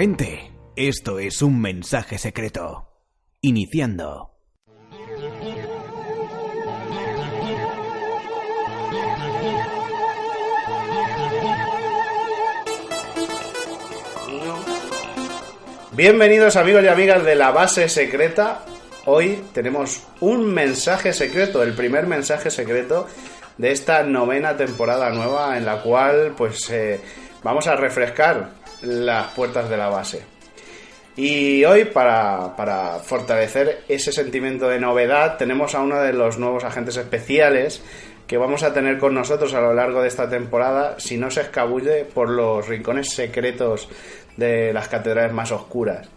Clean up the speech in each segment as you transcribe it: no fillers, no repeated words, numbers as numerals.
Atentamente, esto es un mensaje secreto. Iniciando. Bienvenidos amigos y amigas de la base secreta. Hoy tenemos un mensaje secreto, el primer mensaje secreto de esta novena temporada nueva en la cual vamos a refrescar las puertas de la base. Y hoy para fortalecer ese sentimiento de novedad tenemos a uno de los nuevos agentes especiales que vamos a tener con nosotros a lo largo de esta temporada si no se escabulle por los rincones secretos de las catedrales más oscuras.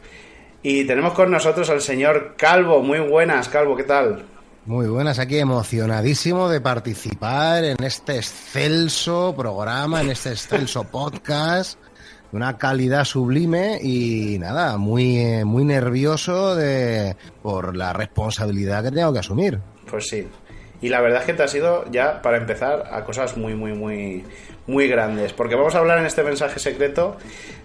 Y tenemos con nosotros al señor Calvo. Muy buenas, Calvo, ¿qué tal? Muy buenas, aquí emocionadísimo de participar en este excelso programa, en este excelso podcast, de una calidad sublime y nada, muy nervioso por la responsabilidad que tengo que asumir. Pues sí. Y la verdad es que te ha sido ya, para empezar, a cosas muy grandes. Porque vamos a hablar en este mensaje secreto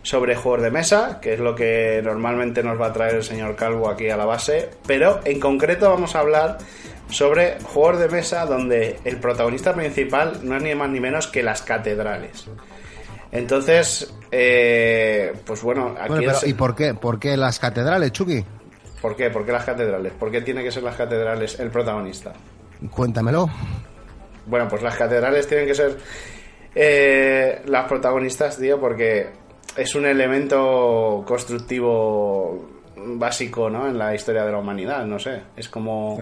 sobre juegos de mesa, que es lo que normalmente nos va a traer el señor Calvo aquí a la base. Pero en concreto vamos a hablar sobre juegos de mesa donde el protagonista principal no es ni más ni menos que las catedrales. Entonces, pues bueno, aquí pero ¿y por qué las catedrales, Chucky? ¿Por qué? ¿Por qué las catedrales? ¿Por qué tiene que ser las catedrales el protagonista? Cuéntamelo. Bueno, pues las catedrales tienen que ser las protagonistas, tío, porque es un elemento constructivo básico, ¿no? En la historia de la humanidad, no sé. Es como...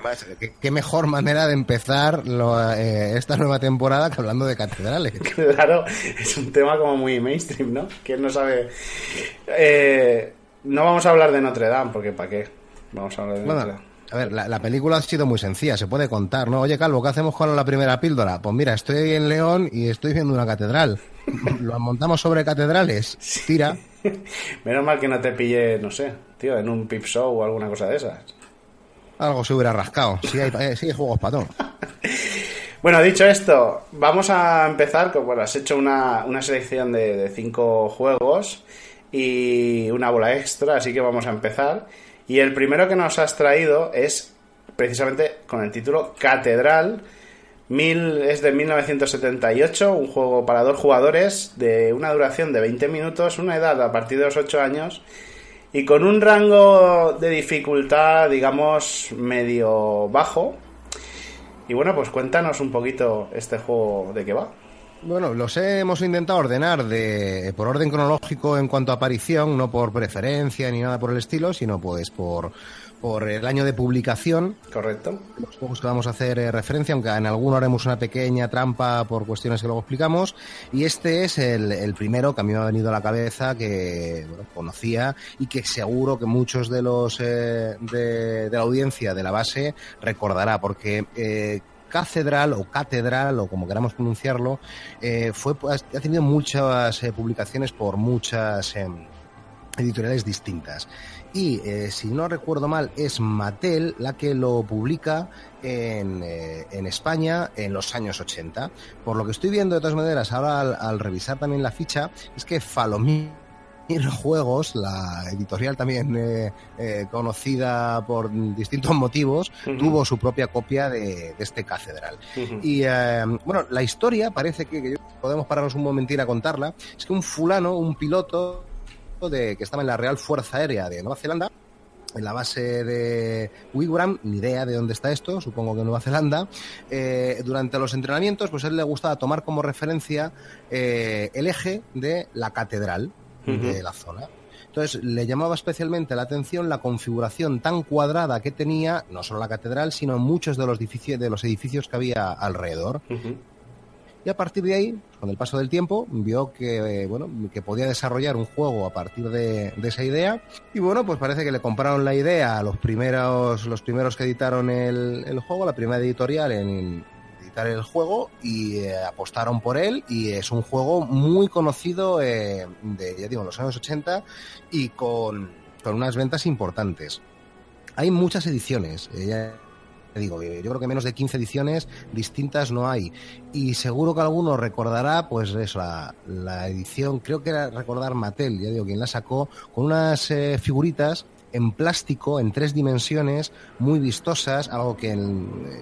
¿Qué mejor manera de empezar esta nueva temporada que hablando de catedrales? Claro, es un tema como muy mainstream, ¿no? ¿Quién no sabe? No vamos a hablar de Notre Dame, porque ¿para qué? Vamos a hablar de Notre Dame. A ver, la película ha sido muy sencilla, se puede contar, ¿no? Oye, Calvo, ¿qué hacemos con la primera píldora? Pues mira, estoy en León y estoy viendo una catedral. ¿Lo montamos sobre catedrales? Tira. Menos mal que no te pille, no sé, tío, en un Pip Show o alguna cosa de esas. Algo se hubiera rascado. Sí hay juegos para todo. Bueno, dicho esto, vamos a empezar con... Bueno, has hecho una selección de 5 juegos y una bola extra, así que vamos a empezar. Y el primero que nos has traído es precisamente con el título Catedral. Es de 1978, un juego para 2 jugadores de una duración de 20 minutos, una edad a partir de los 8 años y con un rango de dificultad, digamos, medio bajo. Y bueno, pues cuéntanos un poquito este juego de qué va. Bueno, hemos intentado ordenar por orden cronológico en cuanto a aparición, no por preferencia ni nada por el estilo, sino pues por el año de publicación. Correcto. Los juegos que vamos a hacer referencia, aunque en alguno haremos una pequeña trampa por cuestiones que luego explicamos. Y este es el primero que a mí me ha venido a la cabeza, que conocía y que seguro que muchos de los de la audiencia de la base recordará, porque... Catedral o como queramos pronunciarlo, ha tenido muchas publicaciones por muchas editoriales distintas. Y si no recuerdo mal, es Mattel la que lo publica en España en los años 80. Por lo que estoy viendo, de todas maneras, ahora al revisar también la ficha, es que Falomir Juegos, la editorial también conocida por distintos motivos, tuvo su propia copia de este Catedral. Y bueno, la historia parece que podemos pararnos un momentín a contarla. Es que un piloto que estaba en la Real Fuerza Aérea de Nueva Zelanda, en la base de Wigwam, ni idea de dónde está esto, supongo que en Nueva Zelanda, durante los entrenamientos, pues a él le gustaba tomar como referencia el eje de la catedral de la zona. Entonces le llamaba especialmente la atención la configuración tan cuadrada que tenía no solo la catedral, sino muchos de los edificios que había alrededor. Y a partir de ahí, con el paso del tiempo, vio que que podía desarrollar un juego a partir de esa idea. Y bueno, pues parece que le compraron la idea a los primeros que editaron el juego, la primera editorial en editar el juego, y apostaron por él, y es un juego muy conocido ya digo, en los años 80 y con unas ventas importantes. Hay muchas ediciones. digo, yo creo que menos de 15 ediciones distintas no hay. Y seguro que alguno recordará, pues eso, la edición, creo que era recordar Mattel, ya digo, quien la sacó, con unas figuritas en plástico, en 3 dimensiones, muy vistosas, algo que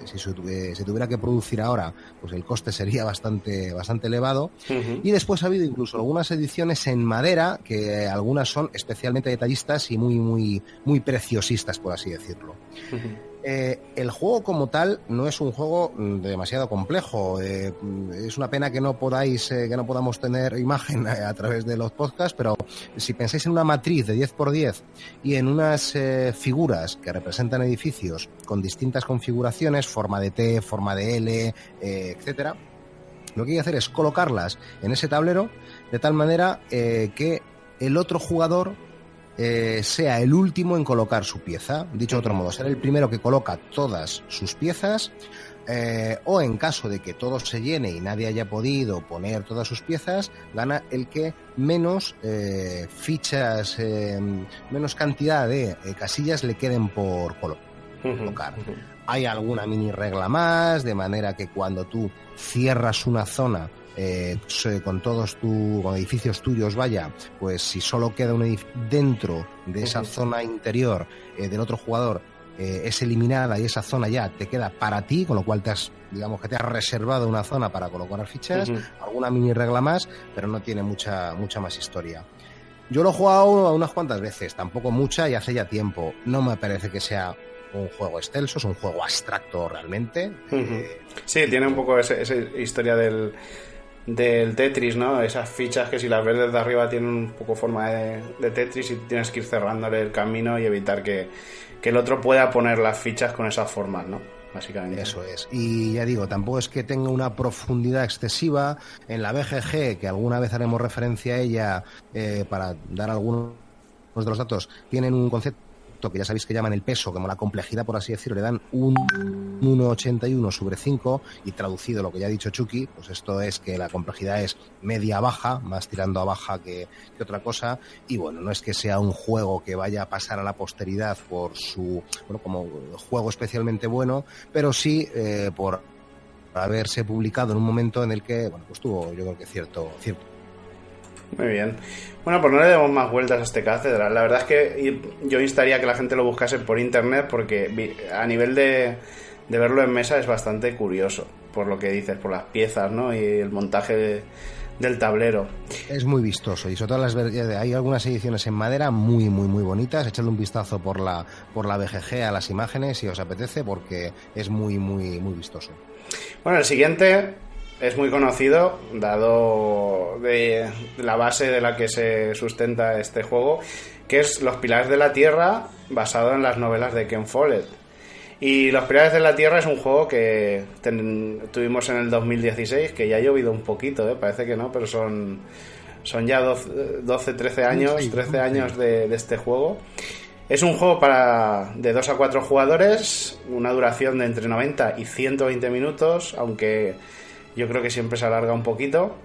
si se tuviera que producir ahora, pues el coste sería bastante elevado. Uh-huh. Y después ha habido incluso algunas ediciones en madera, que algunas son especialmente detallistas y muy preciosistas, por así decirlo. Uh-huh. El juego como tal no es un juego demasiado complejo. Es una pena que no podamos tener imagen a través de los podcasts, pero si pensáis en una matriz de 10x10 y en unas figuras que representan edificios con distintas configuraciones, forma de T, forma de L, etcétera, lo que hay que hacer es colocarlas en ese tablero de tal manera que el otro jugador sea el último en colocar su pieza. Dicho de otro modo, ser el primero que coloca todas sus piezas, o en caso de que todo se llene y nadie haya podido poner todas sus piezas, gana el que menos fichas, menos cantidad de casillas le queden por colocar. Hay alguna mini regla más, de manera que cuando tú cierras una zona con todos con edificios tuyos, vaya, pues si solo queda un edificio dentro de esa zona interior del otro jugador, es eliminada y esa zona ya te queda para ti, con lo cual te has reservado una zona para colocar fichas, alguna mini regla más, pero no tiene mucha más historia. Yo lo he jugado unas cuantas veces, tampoco mucha, y hace ya tiempo. No me parece que sea un juego excelso, es un juego abstracto realmente. Sí, tiene un poco esa historia del Tetris, ¿no? Esas fichas que si las ves desde arriba tienen un poco forma de Tetris y tienes que ir cerrándole el camino y evitar que el otro pueda poner las fichas con esas formas, ¿no? Básicamente. Eso es. Y ya digo, tampoco es que tenga una profundidad excesiva. En la BGG, que alguna vez haremos referencia a ella para dar algunos de los datos, tienen un concepto que ya sabéis que llaman el peso, como la complejidad, por así decirlo, le dan un 1,81/5, y traducido lo que ya ha dicho Chucky, pues esto es que la complejidad es media-baja, más tirando a baja que otra cosa. Y bueno, no es que sea un juego que vaya a pasar a la posteridad por su, como juego especialmente bueno, pero sí por haberse publicado en un momento en el que, pues tuvo, yo creo que cierto. Muy bien. Bueno, pues no le demos más vueltas a este Cathedral. La verdad es que yo instaría que la gente lo buscase por internet, porque a nivel de verlo en mesa es bastante curioso, por lo que dices, por las piezas, ¿no? Y el montaje del tablero. Es muy vistoso, y sobre todo hay algunas ediciones en madera muy bonitas. Echadle un vistazo por la BGG a las imágenes si os apetece, porque es muy vistoso. Bueno, el siguiente es muy conocido, dado de la base de la que se sustenta este juego, que es Los Pilares de la Tierra, basado en las novelas de Ken Follett. Y Los Pilares de la Tierra es un juego que tuvimos en el 2016, que ya ha llovido un poquito, parece que no, pero son ya 12, 13 años, 13 años de este juego. Es un juego de 2 a 4 jugadores, una duración de entre 90 y 120 minutos, aunque yo creo que siempre se alarga un poquito.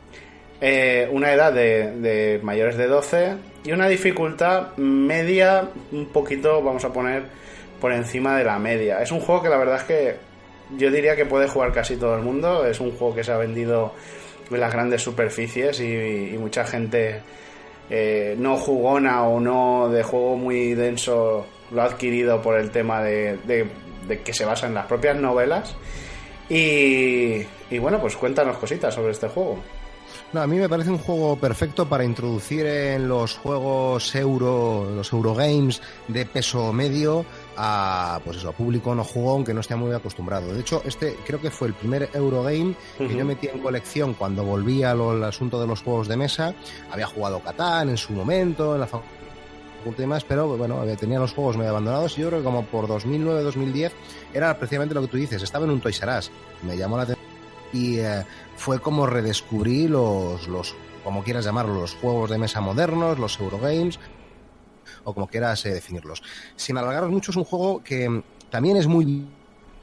Una edad de mayores de 12 y una dificultad media, un poquito, vamos a poner, por encima de la media. Es un juego que la verdad es que yo diría que puede jugar casi todo el mundo. Es un juego que se ha vendido en las grandes superficies y mucha gente no jugona o no de juego muy denso lo ha adquirido por el tema de que se basa en las propias novelas. Y bueno, pues cuéntanos cositas sobre este juego. No, a mí me parece un juego perfecto para introducir en los juegos los Eurogames de peso medio a público no jugón que no esté muy acostumbrado. De hecho, este creo que fue el primer Eurogame que yo metí en colección cuando volví al asunto de los juegos de mesa. Había jugado Catán en su momento, en la facultad y demás, pero bueno, tenía los juegos medio abandonados, y yo creo que como por 2009-2010 era precisamente lo que tú dices, estaba en un Toys R Us, me llamó la atención y fue como redescubrí los como quieras llamarlos, los juegos de mesa modernos, los Eurogames, o como quieras definirlos. Sin alargaros mucho, es un juego que también es muy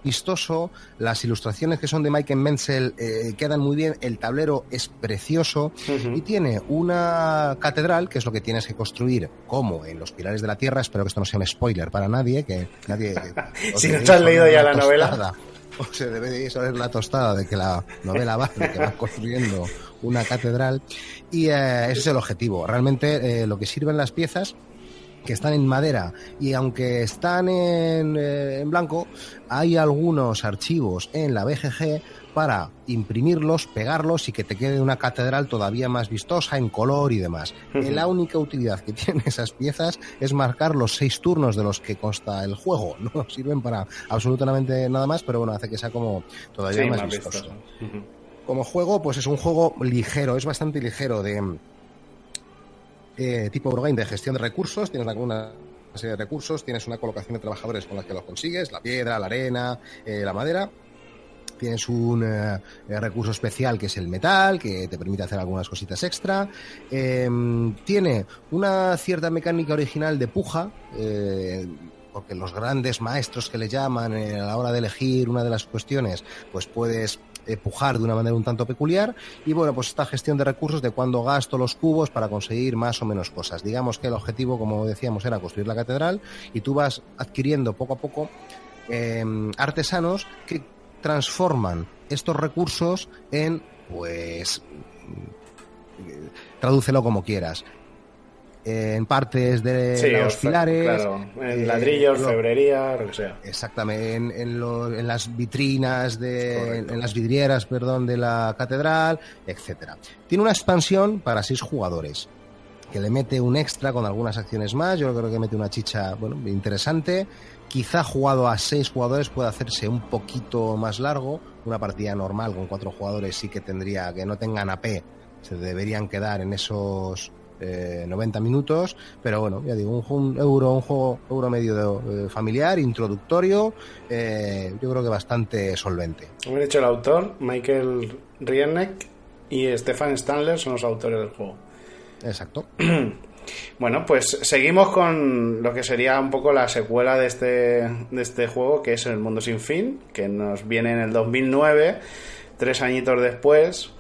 vistoso, las ilustraciones que son de Michael Menzel quedan muy bien, el tablero es precioso y tiene una catedral, que es lo que tienes que construir, como en Los Pilares de la Tierra. Espero que esto no sea un spoiler para nadie, que nadie... Si no te has leído ya la novela... O se debe de saber la tostada de que la novela va, de que va construyendo una catedral, y ese es el objetivo. Realmente lo que sirven las piezas, que están en madera, y aunque están en blanco, hay algunos archivos en la BGG para imprimirlos, pegarlos y que te quede una catedral todavía más vistosa en color y demás. La única utilidad que tienen esas piezas es marcar los 6 turnos de los que consta el juego. No sirven para absolutamente nada más, pero bueno, hace que sea como todavía más vistoso. Como juego, pues es un juego ligero, es bastante ligero, de tipo Eurogame, de gestión de recursos. Tienes alguna serie de recursos, tienes una colocación de trabajadores con las que los consigues, la piedra, la arena, la madera. Tienes un recurso especial que es el metal, que te permite hacer algunas cositas extra. Tiene una cierta mecánica original de puja, porque los grandes maestros que le llaman a la hora de elegir una de las cuestiones, pues puedes pujar de una manera un tanto peculiar. Y bueno, pues esta gestión de recursos, de cuándo gasto los cubos para conseguir más o menos cosas. Digamos que el objetivo, como decíamos, era construir la catedral, y tú vas adquiriendo poco a poco artesanos que transforman estos recursos en, pues, tradúcelo como quieras, en partes de los pilares, claro, en ladrillos, orfebrería, lo que sea. Exactamente, en las vitrinas, en las vidrieras, perdón, de la catedral, etcétera. Tiene una expansión para 6 jugadores, que le mete un extra con algunas acciones más. Yo creo que mete una chicha, bueno, interesante. Quizá jugado a 6 jugadores puede hacerse un poquito más largo. Una partida normal con 4 jugadores sí que tendría, que no tengan AP, se deberían quedar en esos 90 minutos. Pero bueno, ya digo, un juego euro medio familiar, introductorio, yo creo que bastante solvente. Como he dicho, el autor, Michael Rienneck y Stefan Standler son los autores del juego. Exacto. Bueno, pues seguimos con lo que sería un poco la secuela de este juego, que es El Mundo Sin Fin, que nos viene en el 2009, 3 añitos después.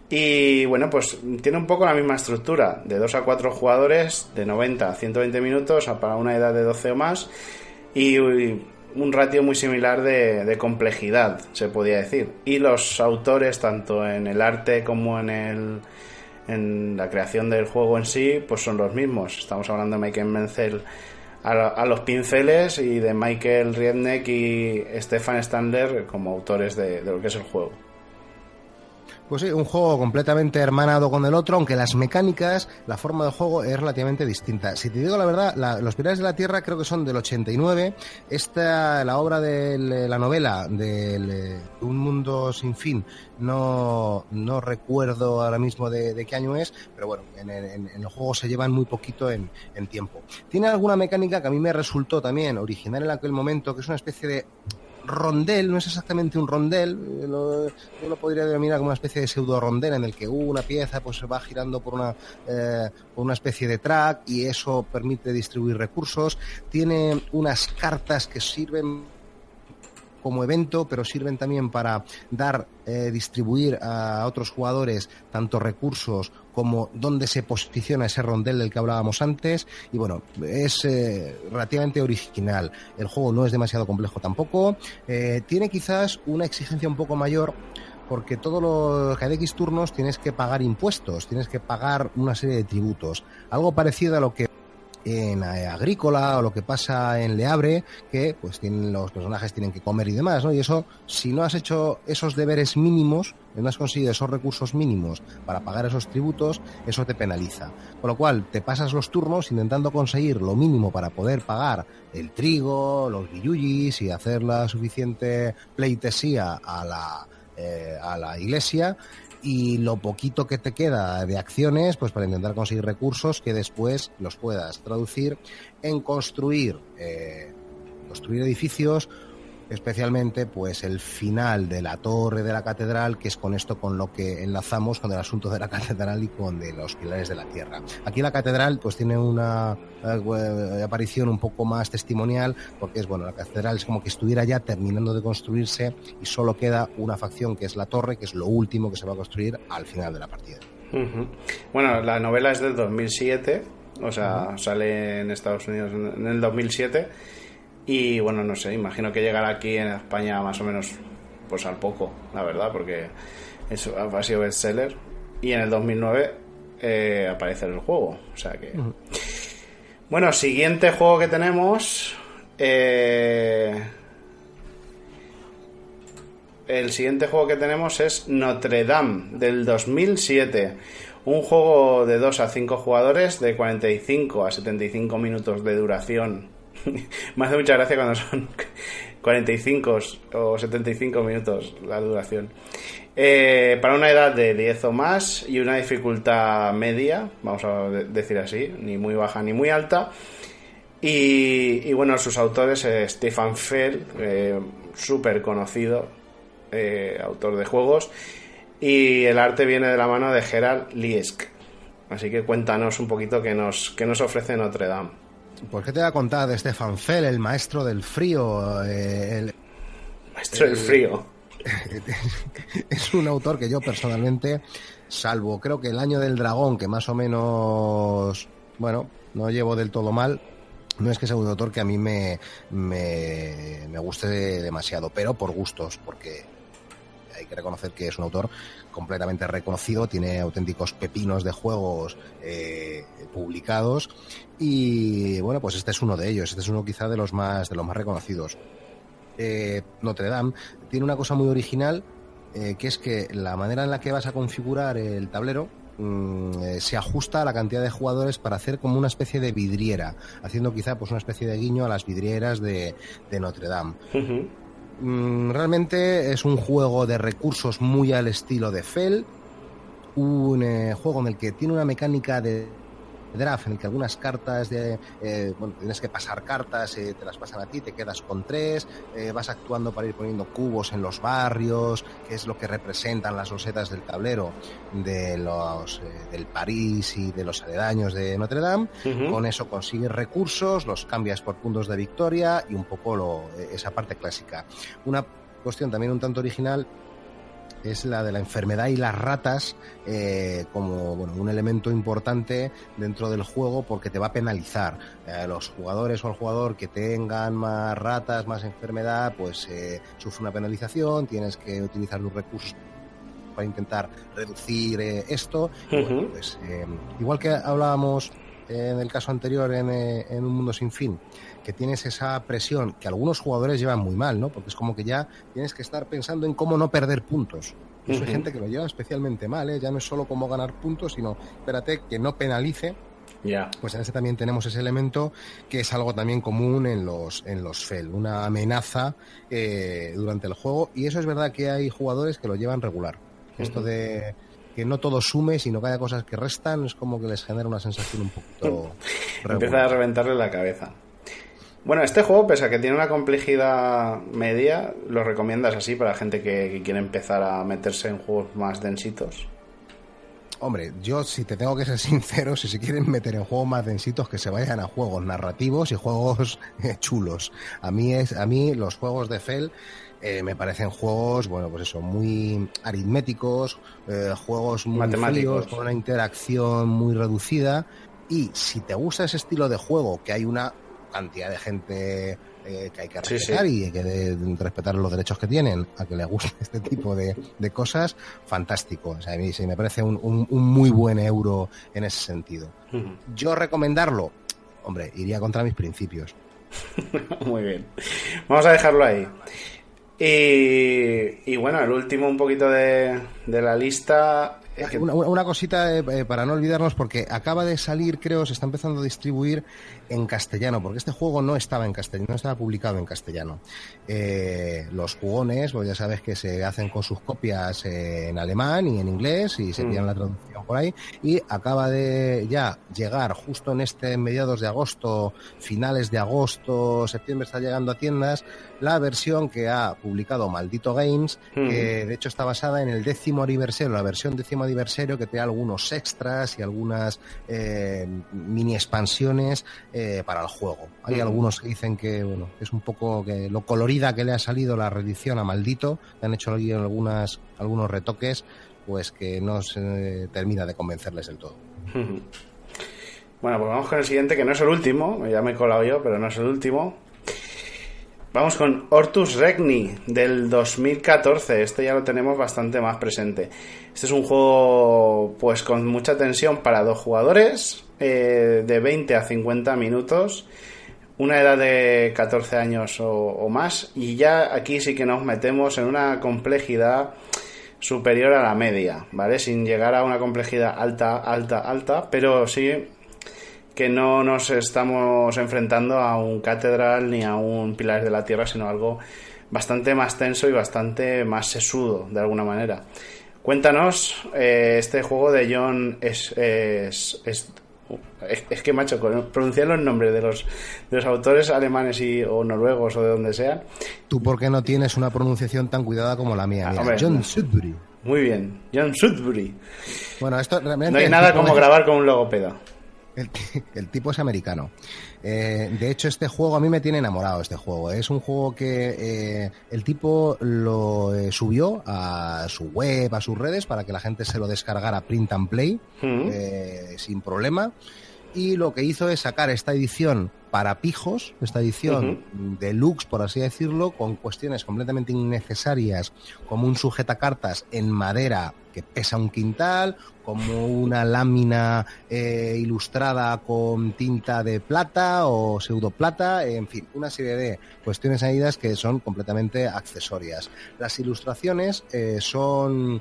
Y bueno, pues tiene un poco la misma estructura, de 2 a 4 jugadores, de 90 a 120 minutos, para una edad de 12 o más, y un ratio muy similar de complejidad, se podría decir. Y los autores, tanto en el arte como en la creación del juego en sí, pues son los mismos. Estamos hablando de Michael Menzel a los pinceles, y de Michael Rienneck y Stefan Standler como autores de lo que es el juego. Pues sí, un juego completamente hermanado con el otro, aunque las mecánicas, la forma de juego es relativamente distinta. Si te digo la verdad, Los Pilares de la Tierra creo que son del 89. La obra de la novela de Un Mundo Sin Fin, no recuerdo ahora mismo de qué año es, pero bueno, en el juego se llevan muy poquito en tiempo. Tiene alguna mecánica que a mí me resultó también original en aquel momento, que es una especie de rondel. No es exactamente un rondel, yo lo podría denominar como una especie de pseudo rondel, en el que una pieza pues se va girando por una especie de track, y eso permite distribuir recursos. Tiene unas cartas que sirven como evento, pero sirven también para distribuir a otros jugadores tanto recursos como dónde se posiciona ese rondel del que hablábamos antes. Y bueno, es relativamente original. El juego no es demasiado complejo tampoco. Tiene quizás una exigencia un poco mayor, porque cada X turnos tienes que pagar impuestos, tienes que pagar una serie de tributos. Algo parecido a lo que en Agrícola o lo que pasa en Le Havre, que pues los personajes tienen que comer y demás, ¿no? Y eso, si no has hecho esos deberes mínimos, no has conseguido esos recursos mínimos para pagar esos tributos, eso te penaliza. Con lo cual, te pasas los turnos intentando conseguir lo mínimo para poder pagar el trigo, los guillullis y hacer la suficiente pleitesía a la iglesia, y lo poquito que te queda de acciones, pues para intentar conseguir recursos que después los puedas traducir en construir edificios especialmente pues el final de la torre de la catedral, que es con esto con lo que enlazamos con el asunto de la catedral y con de los pilares de la tierra. Aquí la catedral pues tiene una aparición un poco más testimonial, porque es bueno, la catedral es como que estuviera ya terminando de construirse y solo queda una facción que es la torre, que es lo último que se va a construir al final de la partida. Bueno, la novela es del 2007, o sea, sale en Estados Unidos en el 2007. Y bueno, no sé, imagino que llegará aquí en España más o menos pues al poco, la verdad, porque eso ha sido bestseller. Y en el 2009 aparece el juego, o sea que... Bueno, siguiente juego que tenemos... El siguiente juego que tenemos es Notre Dame, del 2007. Un juego de 2 a 5 jugadores, de 45 a 75 minutos de duración. Me hace mucha gracia cuando son 45 o 75 minutos la duración. Para una edad de 10 o más y una dificultad media, vamos a decir así, ni muy baja ni muy alta. Y bueno, sus autores, Stefan Feld, súper conocido, autor de juegos, y el arte viene de la mano de Gerard Liesk. Así que cuéntanos un poquito qué nos ofrece Notre Dame. Pues qué te voy a contar de Stefan Feld, el maestro del frío. Maestro del frío. Es un autor que yo personalmente, salvo creo que El Año del Dragón, que más o menos, bueno, no llevo del todo mal, no es que sea un autor que a mí me guste demasiado, pero por gustos, porque hay que reconocer que es un autor completamente reconocido, tiene auténticos pepinos de juegos publicados, y bueno, pues este es uno de ellos, este es uno quizá de los más reconocidos. Notre Dame tiene una cosa muy original, que es que la manera en la que vas a configurar el tablero se ajusta a la cantidad de jugadores para hacer como una especie de vidriera, haciendo quizá pues una especie de guiño a las vidrieras de Notre Dame. Realmente es un juego de recursos muy al estilo de Feld, un juego en el que tiene una mecánica de draft en el que algunas cartas bueno, tienes que pasar cartas, te las pasan a ti, te quedas con 3, vas actuando para ir poniendo cubos en los barrios, que es lo que representan las losetas del tablero de del París y de los aledaños de Notre Dame. Con eso consigues recursos, los cambias por puntos de victoria y un poco esa parte clásica. Una cuestión también un tanto original es la de la enfermedad y las ratas, como bueno, un elemento importante dentro del juego, porque te va a penalizar. Los jugadores o el jugador que tengan más ratas, más enfermedad, pues sufre una penalización, tienes que utilizar los recursos para intentar reducir esto. Y bueno, pues, igual que hablábamos en el caso anterior en Un Mundo Sin Fin, que tienes esa presión que algunos jugadores llevan muy mal, ¿no? Porque es como que ya tienes que estar pensando en cómo no perder puntos. Y eso hay gente que lo lleva especialmente mal, ¿eh? Ya no es solo cómo ganar puntos, sino, espérate, que no penalice. Pues en este también tenemos ese elemento que es algo también común en los Feld, una amenaza durante el juego, y eso es verdad que hay jugadores que lo llevan regular. Esto de que no todo sume, sino que haya cosas que restan, es como que les genera una sensación un poquito empieza a reventarle la cabeza. Bueno, este juego, pese a que tiene una complejidad media, ¿lo recomiendas así para gente que quiere empezar a meterse en juegos más densitos? Hombre, yo si te tengo que ser sincero, si se quieren meter en juegos más densitos, que se vayan a juegos narrativos y juegos chulos. A mí los juegos de Feld me parecen juegos, bueno, pues eso, muy aritméticos, juegos muy fríos, con una interacción muy reducida. Y si te gusta ese estilo de juego, que hay una cantidad de gente que hay que respetar, y hay que respetar los derechos que tienen a que les guste este tipo de cosas, fantástico. O sea, a mí sí me parece un muy buen euro en ese sentido. Yo recomendarlo, hombre, iría contra mis principios. Muy bien, vamos a dejarlo ahí. Y bueno, el último un poquito de la lista, Una cosita para no olvidarnos, porque acaba de salir, creo, se está empezando a distribuir en castellano, porque este juego no estaba en castellano, no estaba publicado en castellano. Los jugones, pues ya sabes que se hacen con sus copias en alemán y en inglés y se tiran la traducción por ahí, y acaba de ya llegar justo en mediados de agosto, finales de agosto, septiembre, está llegando a tiendas la versión que ha publicado Maldito Games, que de hecho está basada en el 10º aniversario, la versión 10º aniversario, que te da algunos extras y algunas mini expansiones para el juego. Hay algunos que dicen que bueno, es un poco que lo colorida que le ha salido la reedición a Maldito, que han hecho algunos retoques, pues que no se termina de convencerles del todo. Bueno, pues vamos con el siguiente, que no es el último, ya me he colado yo, pero no es el último. Vamos con Ortus Regni del 2014. Este ya lo tenemos bastante más presente. Este es un juego pues con mucha tensión para 2 jugadores, de 20 a 50 minutos, una edad de 14 años o más, y ya aquí sí que nos metemos en una complejidad superior a la media, ¿vale? Sin llegar a una complejidad alta, pero sí que no nos estamos enfrentando a un Catedral ni a un Pilares de la Tierra, sino algo bastante más tenso y bastante más sesudo, de alguna manera. Cuéntanos este juego de John... Es que, macho, pronunciar los nombres de los autores alemanes o noruegos o de donde sean. ¿Tú por qué no tienes una pronunciación tan cuidada como la mía? Mira, hombre, John Sudbury. Muy bien, John Sudbury. Bueno, esto realmente no hay nada como grabar con un logopeda. El tipo es americano. De hecho, este juego a mí me tiene enamorado. Este juego es un juego que el tipo lo subió a su web, a sus redes, para que la gente se lo descargara print and play sin problema. Y lo que hizo es sacar esta edición para pijos, esta edición deluxe, por así decirlo, con cuestiones completamente innecesarias, como un sujetacartas en madera que pesa 1 quintal, como una lámina ilustrada con tinta de plata o pseudoplata, en fin, una serie de cuestiones añadidas que son completamente accesorias. Las ilustraciones son...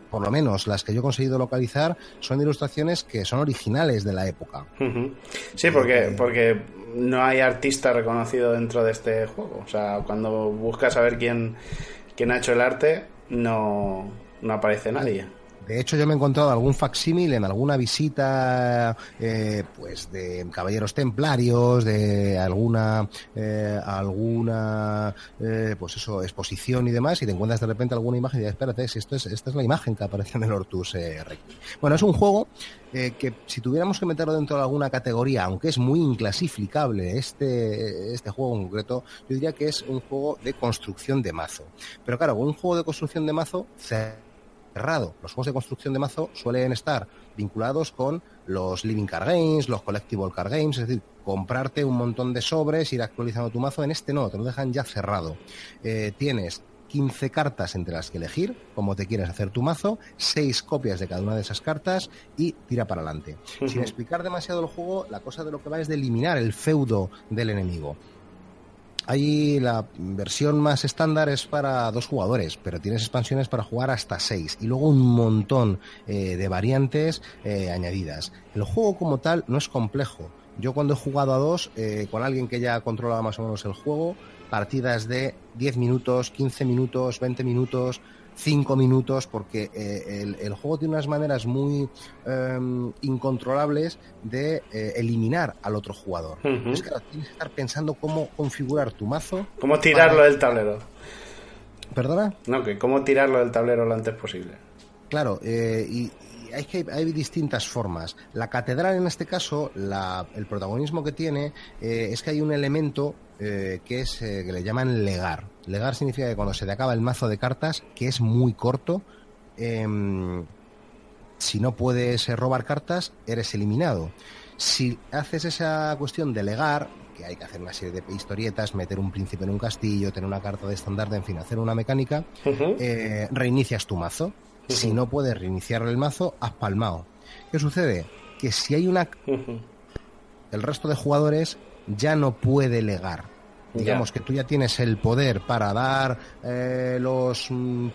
por lo menos las que yo he conseguido localizar, son ilustraciones que son originales de la época. Sí, porque no hay artista reconocido dentro de este juego. O sea, cuando buscas saber quién ha hecho el arte, no aparece nadie. De hecho, yo me he encontrado algún facsímil en alguna visita pues de caballeros templarios, de alguna pues eso, exposición y demás, y te encuentras de repente alguna imagen y dices, espérate, si esta es la imagen que aparece en el Ortus Regni. Bueno, es un juego que si tuviéramos que meterlo dentro de alguna categoría, aunque es muy inclasificable este juego en concreto, yo diría que es un juego de construcción de mazo. Pero claro, un juego de construcción de mazo cerrado. Los juegos de construcción de mazo suelen estar vinculados con los Living Card Games, los Collectible Card Games, es decir, comprarte un montón de sobres, ir actualizando tu mazo. En este no, te lo dejan ya cerrado. Tienes 15 cartas entre las que elegir, como te quieres hacer tu mazo, 6 copias de cada una de esas cartas y tira para adelante. Sin explicar demasiado el juego, la cosa de lo que va es de eliminar el feudo del enemigo. Ahí la versión más estándar es para 2 jugadores, pero tienes expansiones para jugar hasta 6 y luego un montón de variantes añadidas. El juego como tal no es complejo. Yo cuando he jugado a 2, con alguien que ya controla más o menos el juego, partidas de 10 minutos, 15 minutos, 20 minutos, 5 minutos, porque el juego tiene unas maneras muy incontrolables de eliminar al otro jugador. Es que tienes que estar pensando cómo configurar tu mazo. ¿Cómo tirarlo del tablero? ¿Perdona? No, que cómo tirarlo del tablero lo antes posible. Claro, y hay distintas formas. La catedral, en este caso, el protagonismo que tiene es que hay un elemento que le llaman legar. Legar significa que cuando se te acaba el mazo de cartas, que es muy corto, si no puedes robar cartas, eres eliminado. Si haces esa cuestión de legar, que hay que hacer una serie de historietas, meter un príncipe en un castillo, tener una carta de estandarte, en fin, hacer una mecánica, reinicias tu mazo. Si no puedes reiniciar el mazo, has palmado. ¿Qué sucede? Que si hay el resto de jugadores ya no puede legar. Digamos que tú ya tienes el poder para dar los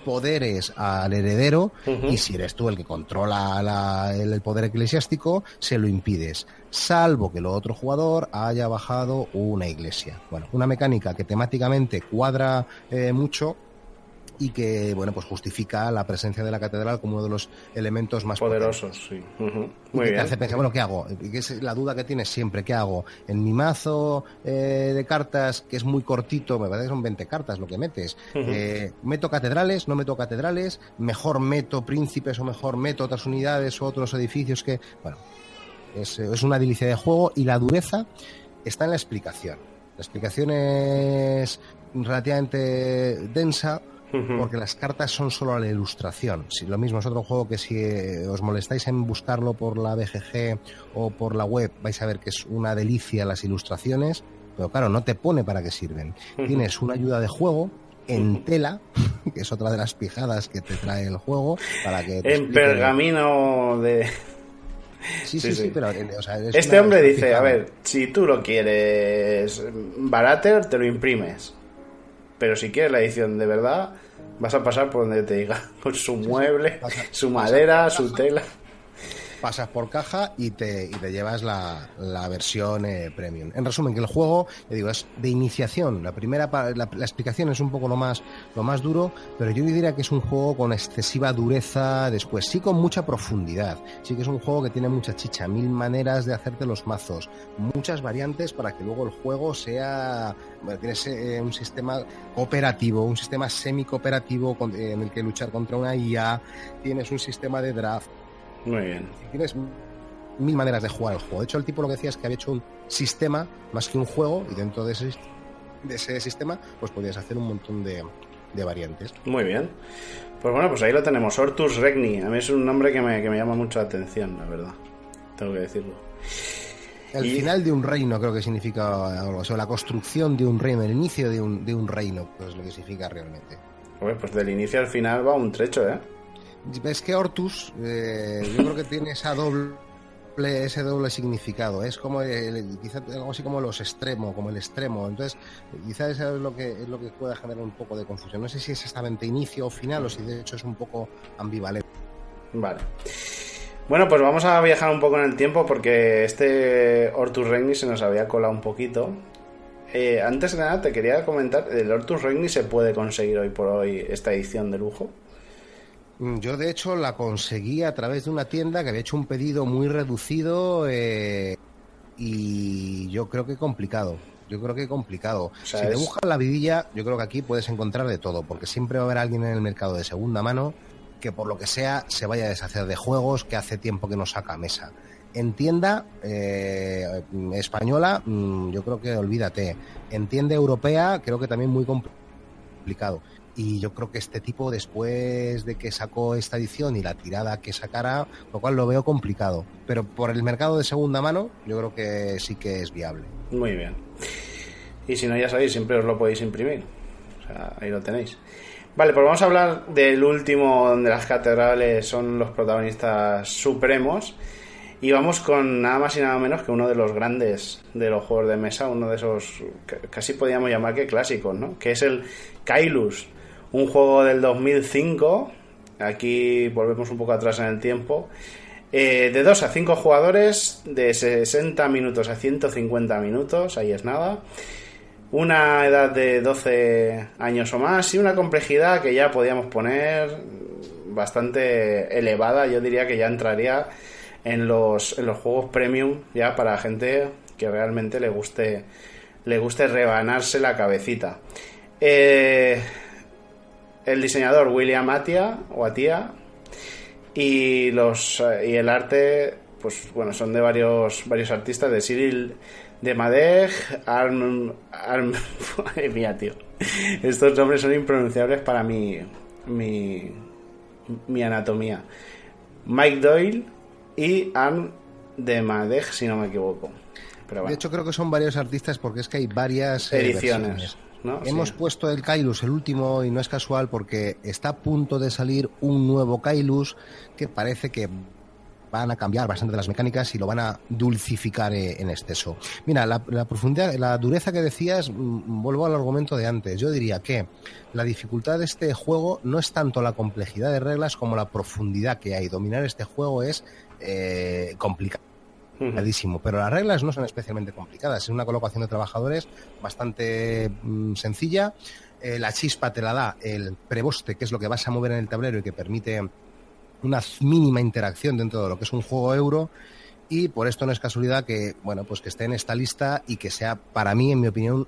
poderes al heredero, y si eres tú el que controla el poder eclesiástico, se lo impides, salvo que el otro jugador haya bajado una iglesia. Bueno, una mecánica que temáticamente cuadra mucho y que, bueno, pues justifica la presencia de la catedral como uno de los elementos más poderosos, potentes. Sí. Muy bien. Te hace pensar, bueno, ¿qué hago? Que es la duda que tienes siempre, ¿qué hago? En mi mazo de cartas, que es muy cortito, me parece que son 20 cartas lo que metes, ¿meto catedrales? ¿No meto catedrales? ¿Mejor meto príncipes o mejor meto otras unidades o otros edificios que...? Bueno, es una delicia de juego, y la dureza está en la explicación. La explicación es relativamente densa, porque las cartas son solo la ilustración. Si lo mismo es otro juego que, si os molestáis en buscarlo por la BGG o por la web, vais a ver que es una delicia las ilustraciones, pero claro, no te pone para qué sirven. Tienes una ayuda de juego en tela, que es otra de las pijadas que te trae el juego, para que te en pergamino de... Sí, pero... O sea, este hombre dice, pijada. A ver, si tú lo quieres barater, te lo imprimes. Pero si quieres la edición de verdad, vas a pasar por donde te diga, con su mueble, su madera, su tela. Pasas por caja y te llevas la versión premium. En resumen, que el juego, le digo, es de iniciación. La explicación es un poco lo más duro, pero yo diría que es un juego con excesiva dureza después. Sí, con mucha profundidad. Sí que es un juego que tiene mucha chicha, 1000 maneras de hacerte los mazos, muchas variantes para que luego el juego sea... Bueno, tienes un sistema cooperativo, un sistema semi-cooperativo en el que luchar contra una IA, tienes un sistema de draft. Muy bien. Tienes 1000 maneras de jugar el juego. De hecho, el tipo lo que decía es que había hecho un sistema más que un juego, y dentro de ese sistema pues podías hacer un montón de variantes. Muy bien. Pues bueno, pues ahí lo tenemos, Hortus Regni. A mí es un nombre que me llama mucho la atención, la verdad. Tengo que decirlo. El final de un reino creo que significa algo, o sea, la construcción de un reino, el inicio de un reino, pues es lo que significa realmente. Pues del inicio al final va un trecho, ¿eh? Ves que Hortus, yo creo que tiene ese doble significado. Es como quizá algo así como los extremos, como el extremo. Entonces, quizás eso es lo que puede generar un poco de confusión. No sé si es exactamente inicio o final, o si de hecho es un poco ambivalente. Vale. Bueno, pues vamos a viajar un poco en el tiempo, porque este Hortus Regni se nos había colado un poquito. Antes de nada te quería comentar, ¿el Hortus Regni se puede conseguir hoy por hoy esta edición de lujo? Yo de hecho la conseguí a través de una tienda que había hecho un pedido muy reducido, y yo creo que complicado. O sea, si te buscas la vidilla, yo creo que aquí puedes encontrar de todo, porque siempre va a haber alguien en el mercado de segunda mano que por lo que sea se vaya a deshacer de juegos que hace tiempo que no saca a mesa. En tienda española, yo creo que olvídate. En tienda europea creo que también muy complicado. Y yo creo que este tipo, después de que sacó esta edición y la tirada que sacara, lo cual lo veo complicado. Pero por el mercado de segunda mano, yo creo que sí que es viable. Muy bien. Y si no, ya sabéis, siempre os lo podéis imprimir. O sea, ahí lo tenéis. Vale, pues vamos a hablar del último, donde las catedrales son los protagonistas supremos. Y vamos con nada más y nada menos que uno de los grandes de los juegos de mesa, uno de esos, casi podríamos llamar que clásicos, ¿no? Que es el Caylus. Un juego del 2005, aquí volvemos un poco atrás en el tiempo, de 2 a 5 jugadores, de 60 minutos a 150 minutos, ahí es nada, una edad de 12 años o más y una complejidad que ya podíamos poner bastante elevada. Yo diría que ya entraría en los juegos premium, ya para gente que realmente le guste rebanarse la cabecita. El diseñador William Attia y el arte, pues bueno, son de varios artistas, de Cyril Demadeg, mía, tío, estos nombres son impronunciables para mi anatomía. Mike Doyle y Arm Demadeg, si no me equivoco. Pero bueno. De hecho creo que son varios artistas, porque es que hay varias ediciones, ¿no? Hemos puesto el Caylus, el último, y no es casual porque está a punto de salir un nuevo Caylus que parece que van a cambiar bastante las mecánicas y lo van a dulcificar en exceso. Mira, la profundidad, la dureza que decías, vuelvo al argumento de antes. Yo diría que la dificultad de este juego no es tanto la complejidad de reglas como la profundidad que hay. Dominar este juego es complicadísimo, pero las reglas no son especialmente complicadas. Es una colocación de trabajadores bastante sencilla. La chispa te la da el preboste, que es lo que vas a mover en el tablero y que permite una mínima interacción dentro de lo que es un juego euro, y por esto no es casualidad que, bueno, pues que esté en esta lista y que sea, para mí, en mi opinión,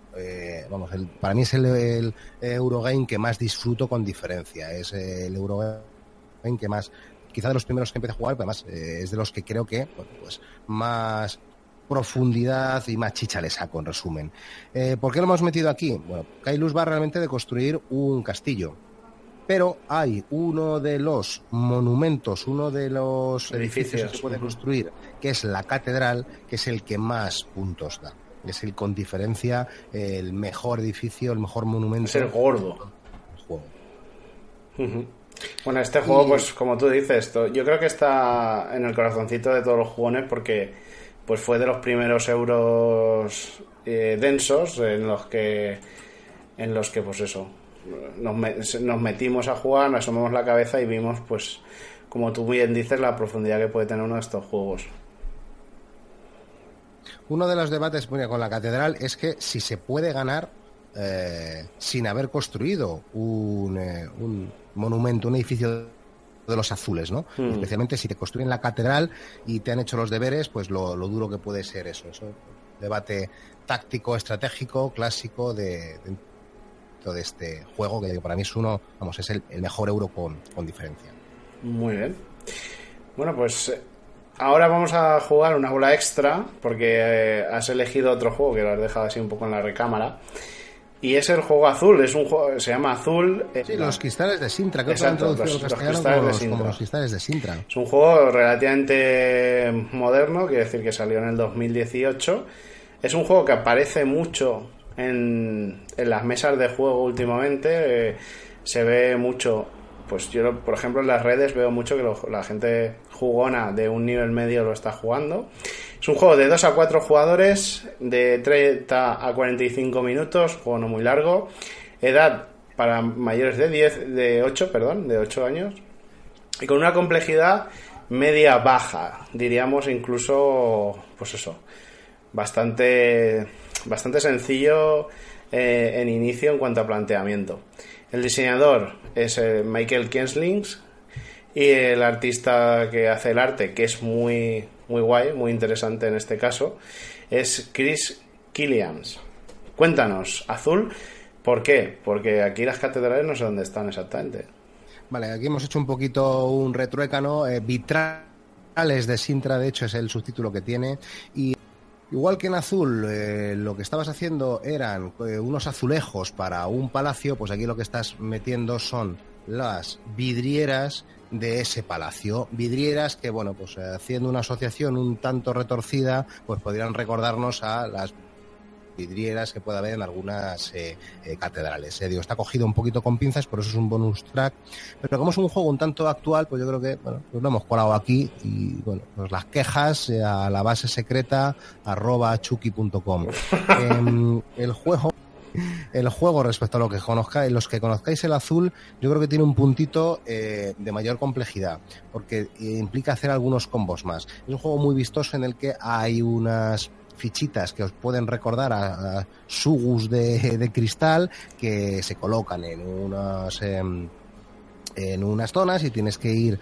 para mí es el Eurogame que más disfruto con diferencia. Es el Eurogame que más, quizá de los primeros que empecé a jugar, pero además es de los que creo que, bueno, pues más profundidad y más chicha le saco, en resumen. ¿Por qué lo hemos metido aquí? Bueno, Kailus va realmente de construir un castillo, pero hay uno de los monumentos, uno de los edificios que se puede construir, que es la catedral, que es el que más puntos da. Es el, con diferencia, el mejor edificio, el mejor monumento. Es el gordo. Bueno, este juego, pues como tú dices, yo creo que está en el corazoncito de todos los jugones, porque pues fue de los primeros euros densos en los que pues eso, nos metimos a jugar, nos asomamos la cabeza y vimos, pues como tú bien dices, la profundidad que puede tener uno de estos juegos. Uno de los debates con la catedral es que si se puede ganar sin haber construido un monumento, un edificio de los azules, ¿no? Especialmente si te construyen la catedral y te han hecho los deberes, pues lo duro que puede ser eso. Debate táctico, estratégico, clásico de este juego, que para mí es es el mejor euro con diferencia. Muy bien. Bueno, pues ahora vamos a jugar una bola extra, porque has elegido otro juego que lo has dejado así un poco en la recámara. Y es el juego Azul, es un juego, se llama Azul. Sí, los cristales de Sintra, creo que lo han traducido al castellano como los cristales de Sintra. Es un juego relativamente moderno, quiere decir que salió en el 2018. Es un juego que aparece mucho en las mesas de juego últimamente. Se ve mucho, pues yo por ejemplo en las redes veo mucho que la gente jugona de un nivel medio lo está jugando. Es un juego de 2 a 4 jugadores, de 30 a 45 minutos, juego no muy largo. Edad para mayores de 8 años. Y con una complejidad media-baja, diríamos incluso, pues eso, bastante sencillo en inicio en cuanto a planteamiento. El diseñador es Michael Kienslings, y el artista que hace el arte, que es muy guay, muy interesante en este caso, es Chris Killiams. Cuéntanos, Azul, ¿por qué? Porque aquí las catedrales no sé dónde están exactamente. Vale, aquí hemos hecho un poquito un retruécano. Vitrales de Sintra, de hecho, es el subtítulo que tiene. Y igual que en Azul, lo que estabas haciendo eran unos azulejos para un palacio, pues aquí lo que estás metiendo son las vidrieras de ese palacio. Vidrieras que, bueno, pues haciendo una asociación un tanto retorcida, pues podrían recordarnos a las vidrieras que puede haber en algunas catedrales. Está cogido un poquito con pinzas, por eso es un bonus track, pero como es un juego un tanto actual, pues yo creo que, bueno, pues lo hemos colado aquí y, bueno, pues las quejas a la base secreta @chucky.com. El juego, respecto a lo que conozcáis, los que conozcáis el Azul, yo creo que tiene un puntito de mayor complejidad, porque implica hacer algunos combos más. Es un juego muy vistoso en el que hay unas fichitas que os pueden recordar a sugus de cristal que se colocan en unas zonas y tienes que ir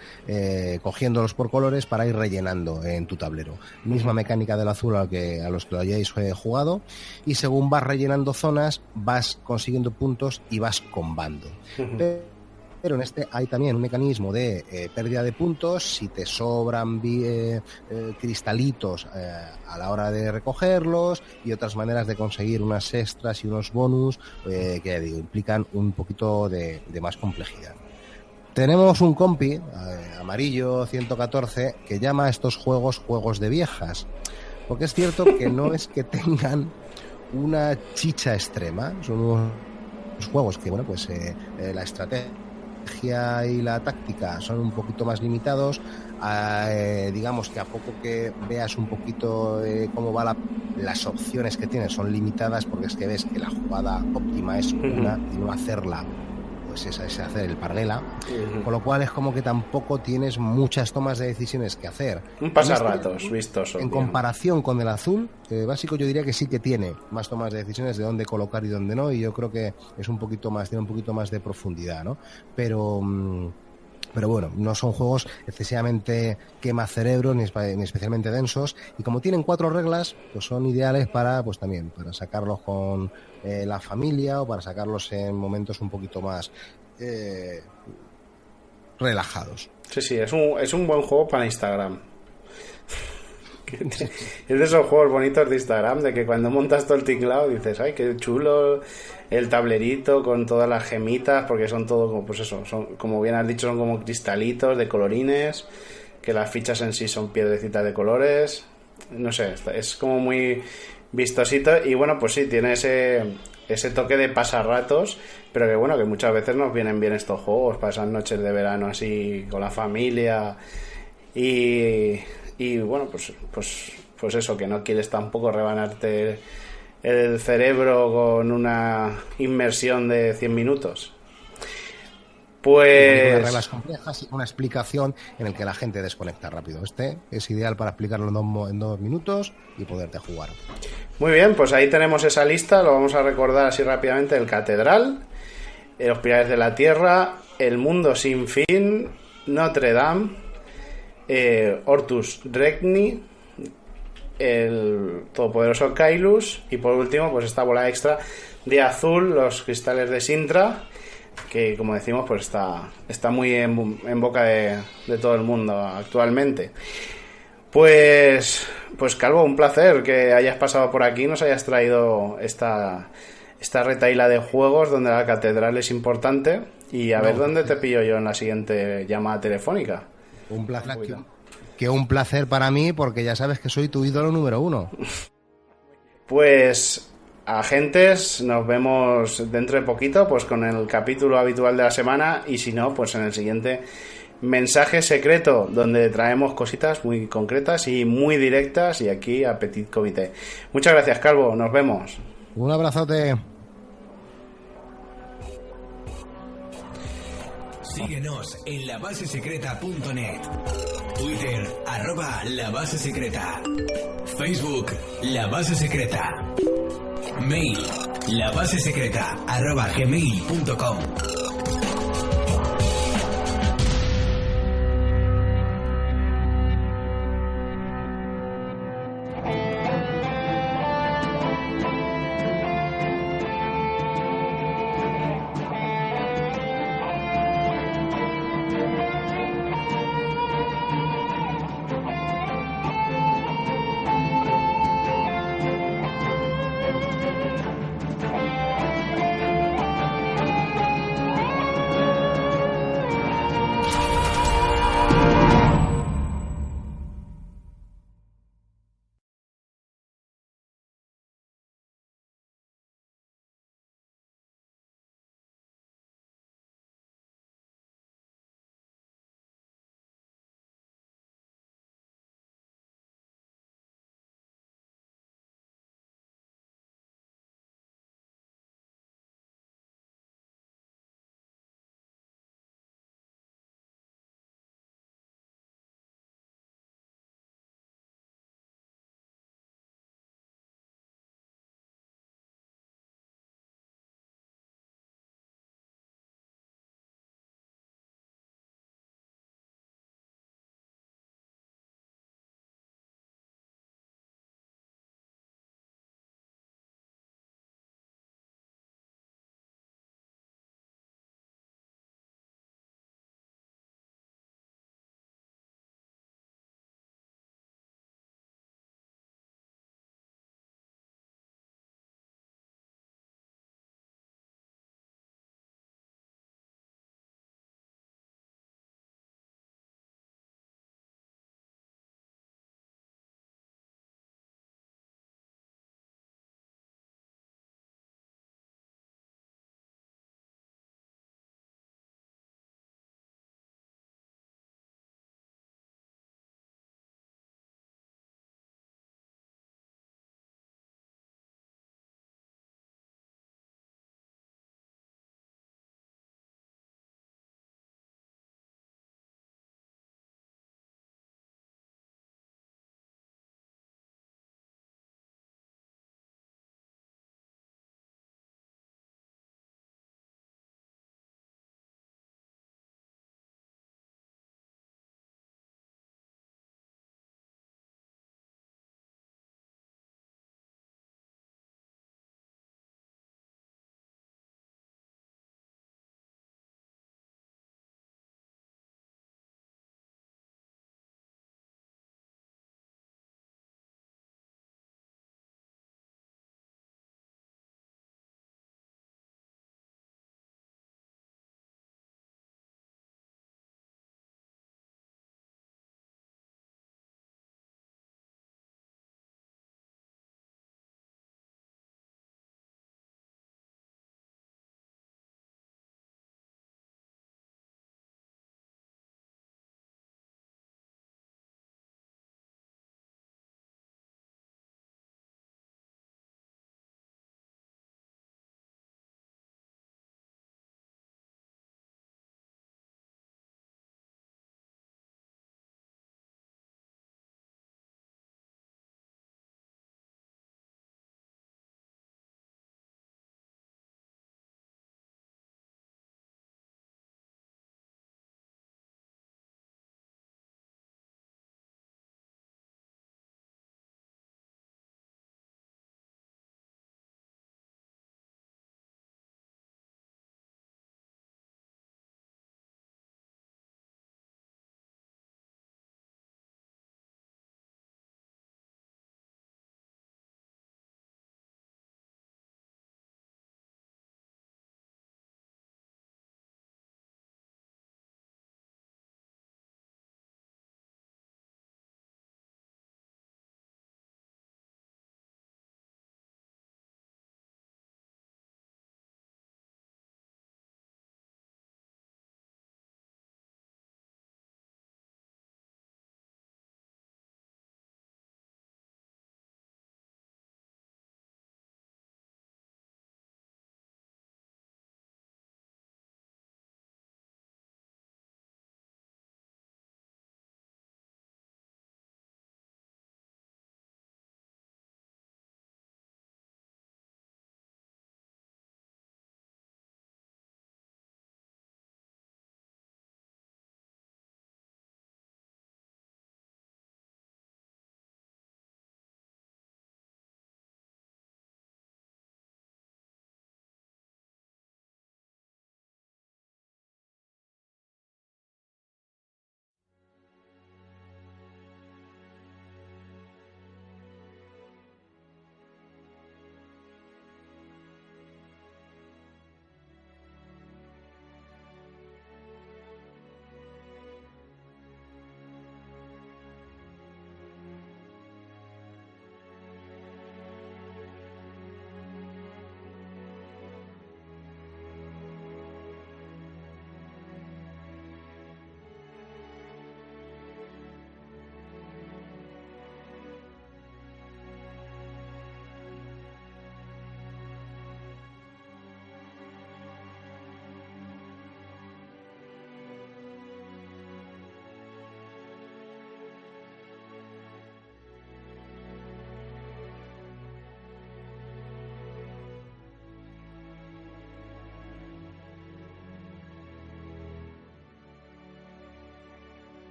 cogiéndolos por colores para ir rellenando en tu tablero. Misma mecánica del Azul a los que lo hayáis jugado, y según vas rellenando zonas vas consiguiendo puntos y vas combando. Pero en este hay también un mecanismo de pérdida de puntos si te sobran cristalitos a la hora de recogerlos, y otras maneras de conseguir unas extras y unos bonus que implican un poquito de más complejidad. Tenemos un compi, Amarillo 114, que llama a estos juegos de viejas, porque es cierto que no es que tengan una chicha extrema, son unos juegos que, bueno, pues la estrategia estrategia y la táctica son un poquito más limitados. Digamos que a poco que veas un poquito cómo va las opciones que tienes son limitadas, porque es que ves que la jugada óptima es una y no hacerla pues es hacer el parguela, con lo cual es como que tampoco tienes muchas tomas de decisiones que hacer. Un pasarratos vistoso. En comparación con el azul básico, yo diría que sí que tiene más tomas de decisiones de dónde colocar y dónde no, y yo creo que es un poquito más, tiene un poquito más de profundidad, ¿no? Pero bueno, no son juegos excesivamente quema cerebro ni especialmente densos, y como tienen 4 reglas, pues son ideales para, pues también, para sacarlos con la familia, o para sacarlos en momentos un poquito más relajados. Sí, es un buen juego para Instagram. Es de esos juegos bonitos de Instagram, de que cuando montas todo el tinglado dices, ay, qué chulo el tablerito con todas las gemitas, porque son todo como, pues eso, son, como bien has dicho, son como cristalitos de colorines, que las fichas en sí son piedrecitas de colores, no sé, es como muy vistosito, y bueno, pues sí, tiene ese toque de pasarratos, pero que bueno, que muchas veces nos vienen bien estos juegos para esas noches de verano así con la familia, y bueno, pues eso, que no quieres tampoco rebanarte el cerebro con una inmersión de 100 minutos. Pues... Unas reglas complejas y una explicación en el que la gente desconecta rápido. Este es ideal para explicarlo en 2 minutos y poderte jugar. Muy bien, pues ahí tenemos esa lista. Lo vamos a recordar así rápidamente. El Catedral, Los Pilares de la Tierra, El Mundo Sin Fin, Notre Dame, Hortus Regni, el todopoderoso Kailus, y por último pues esta bola extra de azul, Los Cristales de Sintra, que como decimos pues está muy en boca de todo el mundo actualmente. Pues Calvo, un placer que hayas pasado por aquí, nos hayas traído esta retaíla de juegos donde la catedral es importante, y a ver dónde te pillo yo en la siguiente llamada telefónica. Un placer. Que un placer para mí, porque ya sabes que soy tu ídolo número 1. Pues, agentes, nos vemos dentro de poquito, pues con el capítulo habitual de la semana, y si no, pues en el siguiente mensaje secreto, donde traemos cositas muy concretas y muy directas, y aquí a Petit Comité. Muchas gracias, Calvo, nos vemos. Un abrazote. Síguenos en labasesecreta.net, Twitter @labasesecreta, Facebook La Base Secreta, mail labasesecreta@gmail.com.